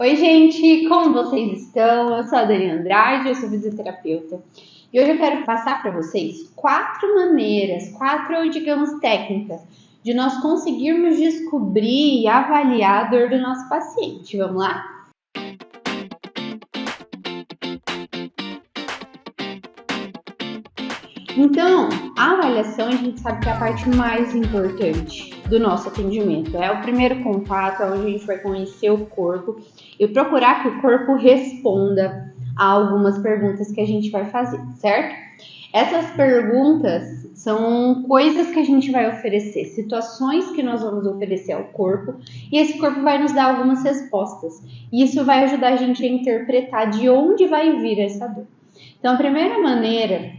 Oi, gente, como vocês estão? Eu sou a Dani Andrade, eu sou fisioterapeuta. E hoje eu quero passar para vocês 4 digamos, técnicas de nós conseguirmos descobrir e avaliar a dor do nosso paciente. Vamos lá? Então, a avaliação a gente sabe que é a parte mais importante do nosso atendimento. É o primeiro contato, é onde a gente vai conhecer o corpo e procurar que o corpo responda a algumas perguntas que a gente vai fazer, certo? Essas perguntas são coisas que a gente vai oferecer, situações que nós vamos oferecer ao corpo, e esse corpo vai nos dar algumas respostas. E isso vai ajudar a gente a interpretar de onde vai vir essa dor. Então, a primeira maneira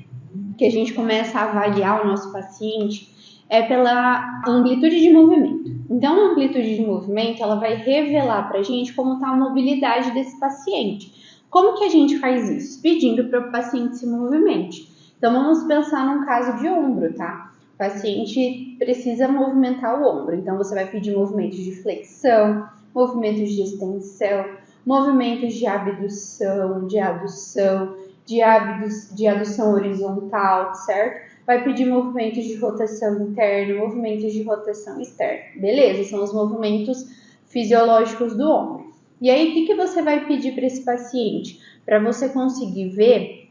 que a gente começa a avaliar o nosso paciente é pela amplitude de movimento. Então, a amplitude de movimento, ela vai revelar para a gente como está a mobilidade desse paciente. Como que a gente faz isso? Pedindo para o paciente se movimente. Então, vamos pensar num caso de ombro, tá? O paciente precisa movimentar o ombro. Então, você vai pedir movimentos de flexão, movimentos de extensão, movimentos de abdução, de adução, de adução horizontal, certo? Vai pedir movimentos de rotação interna, movimentos de rotação externa. Beleza, são os movimentos fisiológicos do ombro. E aí, o que você vai pedir para esse paciente? Para você conseguir ver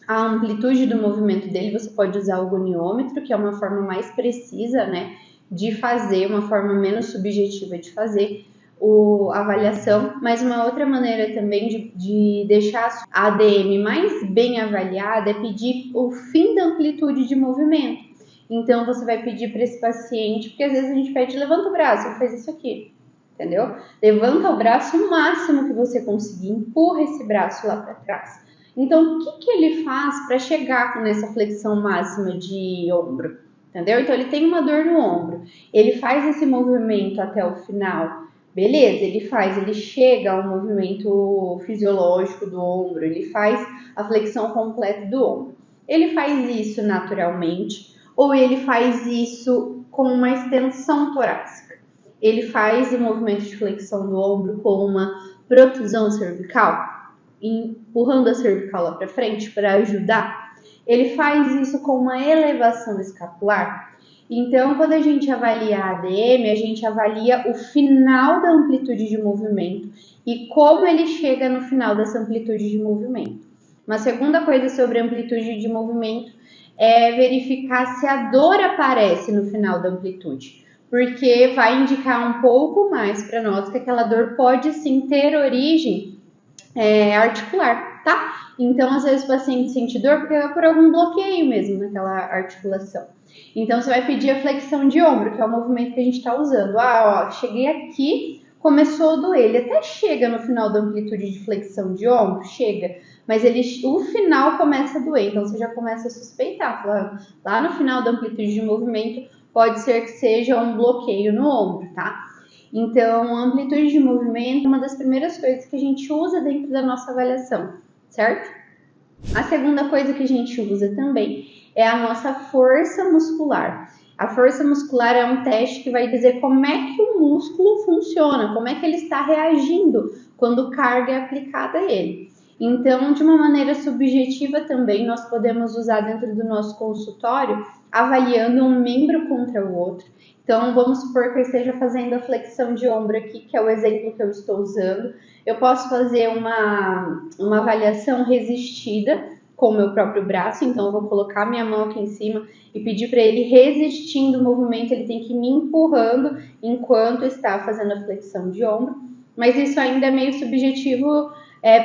a amplitude do movimento dele, você pode usar o goniômetro, que é uma forma mais precisa, né, de fazer, uma forma menos subjetiva de fazer a avaliação, mas uma outra maneira também de deixar a ADM mais bem avaliada é pedir o fim da amplitude de movimento. Então, você vai pedir para esse paciente, porque às vezes a gente pede, levanta o braço, faz isso aqui, entendeu? Levanta o braço o máximo que você conseguir, empurra esse braço lá para trás. Então, o que ele faz para chegar nessa flexão máxima de ombro? Entendeu? Então, ele tem uma dor no ombro, ele faz esse movimento até o final. Beleza, ele chega ao movimento fisiológico do ombro, ele faz a flexão completa do ombro. Ele faz isso naturalmente ou ele faz isso com uma extensão torácica? Ele faz o movimento de flexão do ombro com uma protusão cervical, empurrando a cervical lá para frente para ajudar? Ele faz isso com uma elevação escapular? Então, quando a gente avalia a ADM, a gente avalia o final da amplitude de movimento e como ele chega no final dessa amplitude de movimento. Uma segunda coisa sobre amplitude de movimento é verificar se a dor aparece no final da amplitude, porque vai indicar um pouco mais para nós que aquela dor pode sim ter origem articular, tá? Então, às vezes o paciente sente dor porque é por algum bloqueio mesmo naquela articulação. Então, você vai pedir a flexão de ombro, que é o movimento que a gente está usando. Cheguei aqui, começou a doer. Ele até chega no final da amplitude de flexão de ombro, chega, mas o final começa a doer. Então, você já começa a suspeitar. Falando, lá no final da amplitude de movimento, pode ser que seja um bloqueio no ombro, tá? Então, a amplitude de movimento é uma das primeiras coisas que a gente usa dentro da nossa avaliação, certo? A segunda coisa que a gente usa também é a nossa força muscular. A força muscular é um teste que vai dizer como é que o músculo funciona, como é que ele está reagindo quando carga é aplicada a ele. Então, de uma maneira subjetiva também, nós podemos usar dentro do nosso consultório, avaliando um membro contra o outro. Então, vamos supor que eu esteja fazendo a flexão de ombro aqui, que é o exemplo que eu estou usando. Eu posso fazer uma avaliação resistida com o meu próprio braço, então eu vou colocar minha mão aqui em cima e pedir para ele, resistindo o movimento, ele tem que ir me empurrando enquanto está fazendo a flexão de ombro. Mas isso ainda é meio subjetivo,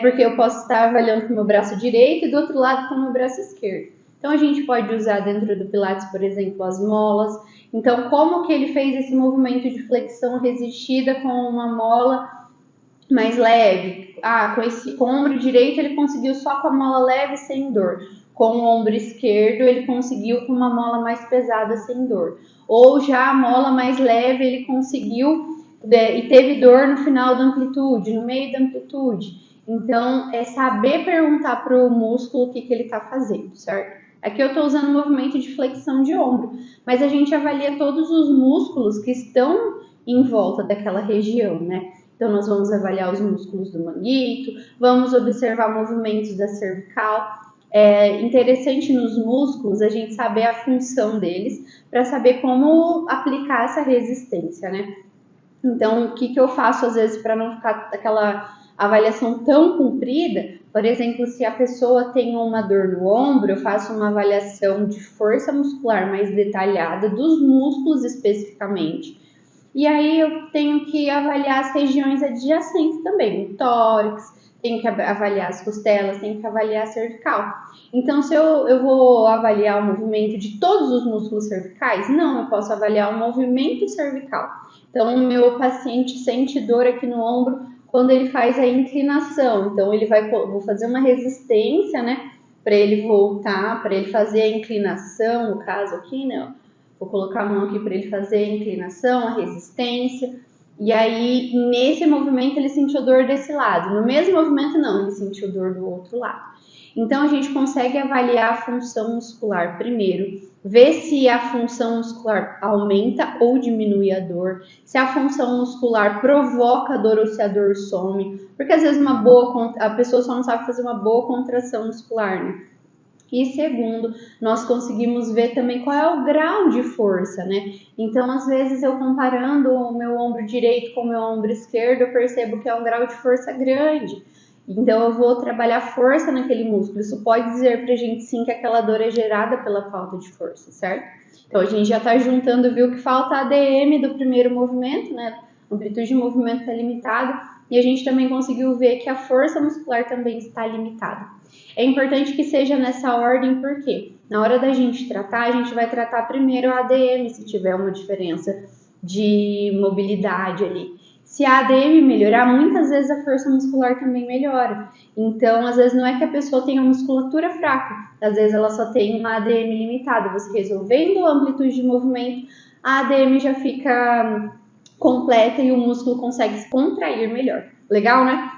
porque eu posso estar avaliando com o meu braço direito e do outro lado com o meu braço esquerdo. Então, a gente pode usar dentro do Pilates, por exemplo, as molas. Então, como que ele fez esse movimento de flexão resistida com uma mola mais leve? Com o ombro direito ele conseguiu só com a mola leve, sem dor. Com o ombro esquerdo ele conseguiu com uma mola mais pesada, sem dor. Ou já a mola mais leve ele conseguiu e teve dor no final da amplitude, no meio da amplitude. Então, é saber perguntar para o músculo o que ele está fazendo, certo? Aqui eu estou usando o movimento de flexão de ombro, mas a gente avalia todos os músculos que estão em volta daquela região, né? Então, nós vamos avaliar os músculos do manguito, vamos observar movimentos da cervical. É interessante nos músculos a gente saber a função deles para saber como aplicar essa resistência, né? Então, o que eu faço às vezes para não ficar aquela avaliação tão comprida? Por exemplo, se a pessoa tem uma dor no ombro, eu faço uma avaliação de força muscular mais detalhada dos músculos especificamente. E aí eu tenho que avaliar as regiões adjacentes também, o tórax, tenho que avaliar as costelas, tenho que avaliar a cervical. Então, se eu vou avaliar o movimento de todos os músculos cervicais, não, eu posso avaliar o movimento cervical. Então, o meu paciente sente dor aqui no ombro quando ele faz a inclinação. Então, vou fazer uma resistência, né, para ele voltar, para ele fazer a inclinação, no caso aqui, né, vou colocar a mão aqui para ele fazer a inclinação, a resistência. E aí, nesse movimento, ele sentiu dor desse lado. No mesmo movimento, não, ele sentiu dor do outro lado. Então, a gente consegue avaliar a função muscular primeiro, ver se a função muscular aumenta ou diminui a dor, se a função muscular provoca a dor ou se a dor some, porque às vezes a pessoa só não sabe fazer uma boa contração muscular, né? E segundo, nós conseguimos ver também qual é o grau de força, né? Então, às vezes, eu comparando o meu ombro direito com o meu ombro esquerdo, eu percebo que é um grau de força grande. Então, eu vou trabalhar força naquele músculo. Isso pode dizer pra gente, sim, que aquela dor é gerada pela falta de força, certo? Então, a gente já tá juntando, viu, que falta a ADM do primeiro movimento, né? A amplitude de movimento está limitada. E a gente também conseguiu ver que a força muscular também está limitada. É importante que seja nessa ordem, porque na hora da gente tratar, a gente vai tratar primeiro a ADM, se tiver uma diferença de mobilidade ali. Se a ADM melhorar, muitas vezes a força muscular também melhora. Então, às vezes não é que a pessoa tenha musculatura fraca, às vezes ela só tem uma ADM limitada. Você resolvendo a amplitude de movimento, a ADM já fica completa e o músculo consegue se contrair melhor. Legal, né?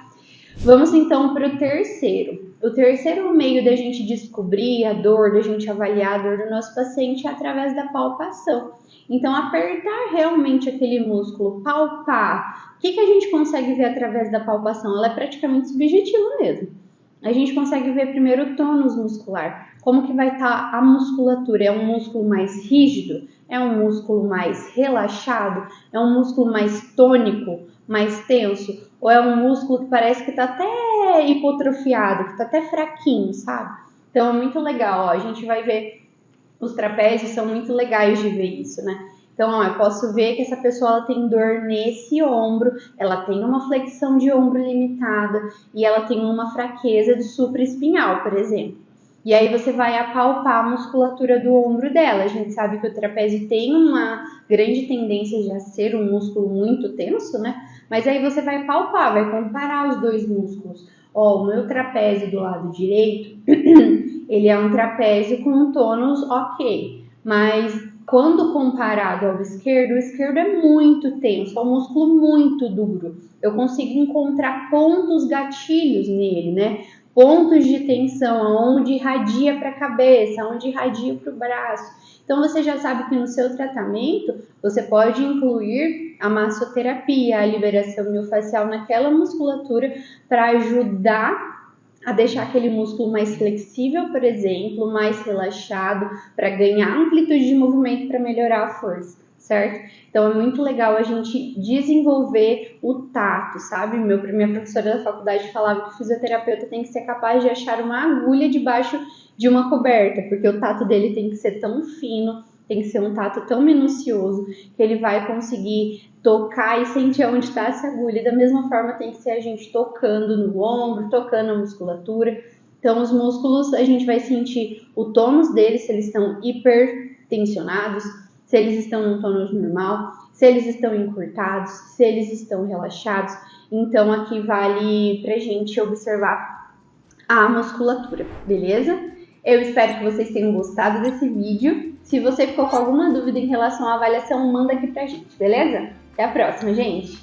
Vamos então para o terceiro. O terceiro meio da gente descobrir a dor, da gente avaliar a dor do nosso paciente é através da palpação. Então, apertar realmente aquele músculo, palpar. O que a gente consegue ver através da palpação? Ela é praticamente subjetiva mesmo. A gente consegue ver primeiro o tônus muscular. Como que vai estar a musculatura? É um músculo mais rígido? É um músculo mais relaxado? É um músculo mais tônico, mais tenso? Ou é um músculo que parece que está até hipotrofiado, que está até fraquinho, sabe? Então é muito legal, ó. A gente vai ver, os trapézios são muito legais de ver isso, né? Então, ó, eu posso ver que essa pessoa ela tem dor nesse ombro, ela tem uma flexão de ombro limitada e ela tem uma fraqueza de supraespinhal, por exemplo. E aí você vai apalpar a musculatura do ombro dela. A gente sabe que o trapézio tem uma grande tendência de ser um músculo muito tenso, né? Mas aí você vai palpar, vai comparar os dois músculos. Ó, o meu trapézio do lado direito, ele é um trapézio com um tônus ok. Mas quando comparado ao esquerdo, o esquerdo é muito tenso, é um músculo muito duro. Eu consigo encontrar pontos gatilhos nele, né? Pontos de tensão, onde irradia para a cabeça, onde irradia para o braço. Então, você já sabe que no seu tratamento, você pode incluir a massoterapia, a liberação miofascial naquela musculatura para ajudar a deixar aquele músculo mais flexível, por exemplo, mais relaxado, para ganhar amplitude de movimento, para melhorar a força, certo? Então, é muito legal a gente desenvolver o tato, sabe? Minha professora da faculdade falava que o fisioterapeuta tem que ser capaz de achar uma agulha debaixo de uma coberta, porque o tato dele tem que ser tão fino, tem que ser um tato tão minucioso, que ele vai conseguir tocar e sentir onde está essa agulha. E da mesma forma tem que ser a gente tocando no ombro, tocando a musculatura. Então, os músculos, a gente vai sentir o tônus deles, se eles estão hipertensionados, se eles estão num tônus normal, se eles estão encurtados, se eles estão relaxados. Então, aqui vale pra gente observar a musculatura, beleza? Eu espero que vocês tenham gostado desse vídeo. Se você ficou com alguma dúvida em relação à avaliação, manda aqui pra gente, beleza? Até a próxima, gente!